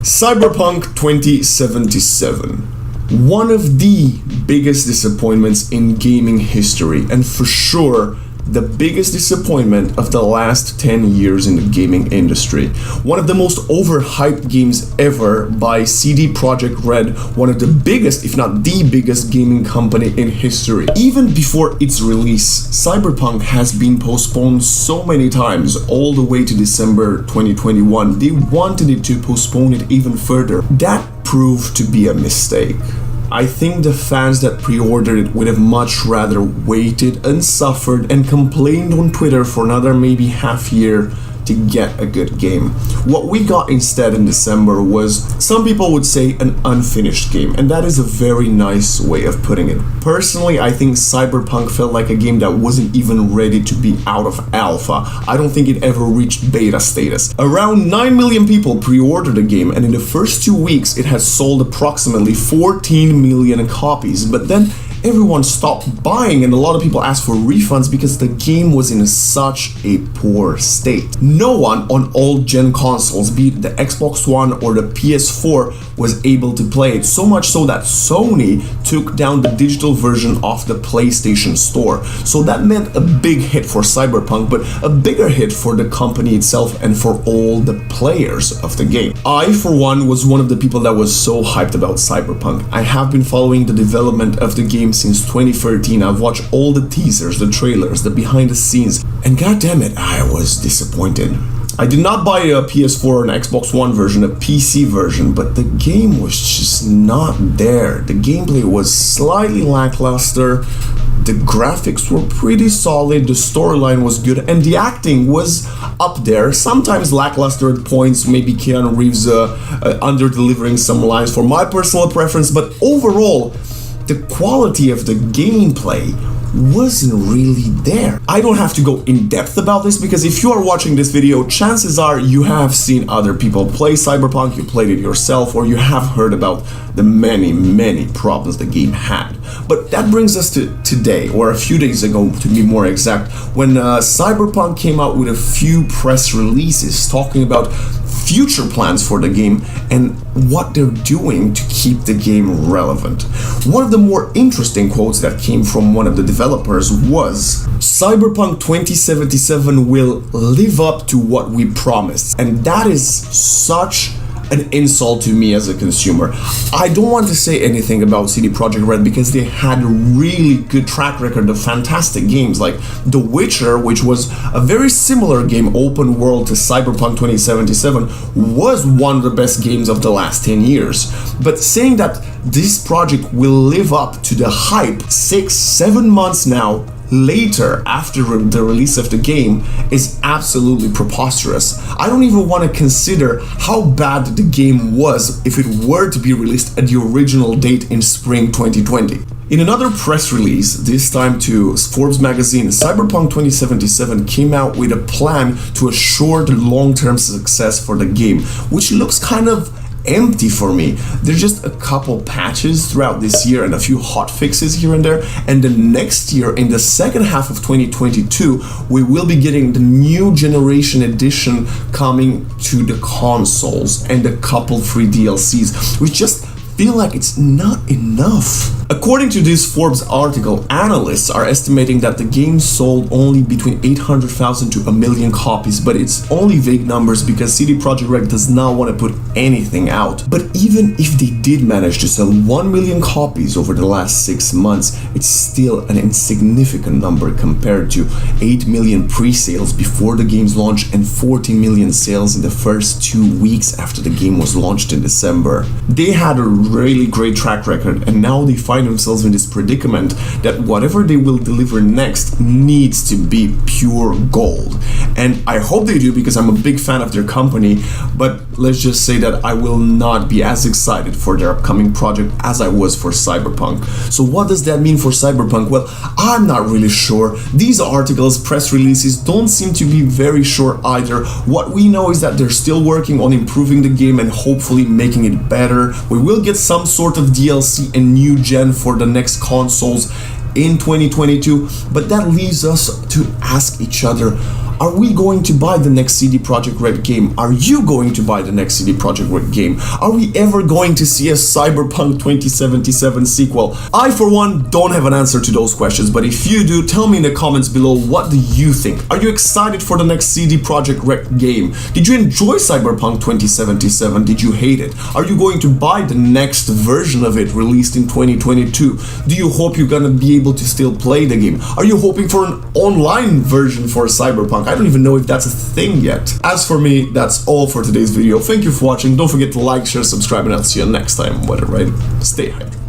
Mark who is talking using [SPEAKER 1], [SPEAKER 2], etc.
[SPEAKER 1] Cyberpunk 2077. One of the biggest disappointments in gaming history, and for sure the biggest disappointment of the last 10 years in the gaming industry. One of the most overhyped games ever by CD PROJEKT RED, one of the biggest, if not the biggest gaming company in history. Even before its release, Cyberpunk has been postponed so many times, all the way to December 2021. They wanted it to postpone it even further. That proved to be a mistake. I think the fans that pre-ordered it would have much rather waited and suffered and complained on Twitter for another maybe half year to get a good game. What we got instead in December was, some people would say, an unfinished game, and that is a very nice way of putting it. Personally, I think Cyberpunk felt like a game that wasn't even ready to be out of alpha. I don't think it ever reached beta status. Around 9 million people pre-ordered the game, and in the first 2 weeks it has sold approximately 14 million copies, but then everyone stopped buying and a lot of people asked for refunds because the game was in such a poor state. No one on old-gen consoles, be it the Xbox One or the PS4, was able to play it, so much so that Sony took down the digital version off the PlayStation Store. So that meant a big hit for Cyberpunk, but a bigger hit for the company itself and for all the players of the game. I, for one, was one of the people that was so hyped about Cyberpunk. I have been following the development of the game since 2013. I've watched all the teasers, the trailers, the behind the scenes, and goddammit, I was disappointed. I did not buy a PS4 or an Xbox One version, a PC version, but the game was just not there. The gameplay was slightly lackluster, the graphics were pretty solid, the storyline was good, and the acting was up there. Sometimes lackluster at points, maybe Keanu Reeves under-delivering some lines for my personal preference, but overall, the quality of the gameplay wasn't really there. I don't have to go in depth about this because if you are watching this video, chances are you have seen other people play Cyberpunk, you played it yourself, or you have heard about the many problems the game had. But that brings us to today, or a few days ago to be more exact, when Cyberpunk came out with a few press releases talking about future plans for the game and what they're doing to keep the game relevant. One of the more interesting quotes that came from one of the developers was, "Cyberpunk 2077 will live up to what we promised." And that is such an insult to me as a consumer. I don't want to say anything about CD PROJEKT RED because they had a really good track record of fantastic games like The Witcher, which was a very similar game, open world, to Cyberpunk 2077, was one of the best games of the last 10 years. But saying that this project will live up to the hype 6-7 months now later after the release of the game is absolutely preposterous. I don't even want to consider how bad the game was if it were to be released at the original date in spring 2020. In another press release, this time to Forbes magazine, Cyberpunk 2077 came out with a plan to assure the long-term success for the game, which looks kind of empty for me. There's just a couple patches throughout this year and a few hot fixes here and there, and the next year, in the second half of 2022, we will be getting the new generation edition coming to the consoles and a couple free DLCs, which just feel like it's not enough. According to this Forbes article, analysts are estimating that the game sold only between 800,000 to 1 million copies, but it's only vague numbers because CD PROJEKT RED does not want to put anything out. But even if they did manage to sell 1 million copies over the last 6 months, it's still an insignificant number compared to 8 million pre-sales before the game's launch and 40 million sales in the first 2 weeks after the game was launched in December. They had a really great track record, and now they find themselves in this predicament that whatever they will deliver next needs to be pure gold. And I hope they do because I'm a big fan of their company, but let's just say that I will not be as excited for their upcoming project as I was for Cyberpunk. So what does that mean for Cyberpunk? Well, I'm not really sure. These articles, press releases don't seem to be very sure either. What we know is that they're still working on improving the game and hopefully making it better. We will get some sort of DLC and new gen for the next consoles in 2022, but that leaves us to ask each other, Are we going to buy the next CD Projekt Red game? Are you going to buy the next CD Projekt Red game? Are we ever going to see a Cyberpunk 2077 sequel? I, for one, don't have an answer to those questions, but if you do, tell me in the comments below, what do you think? Are you excited for the next CD Projekt Red game? Did you enjoy Cyberpunk 2077? Did you hate it? Are you going to buy the next version of it released in 2022? Do you hope you're gonna be able to still play the game? Are you hoping for an online version for Cyberpunk? I don't even know if that's a thing yet. As for me, that's all for today's video. Thank you for watching. Don't forget to like, share, subscribe, and I'll see you next time. Whatever, right? Stay hyped.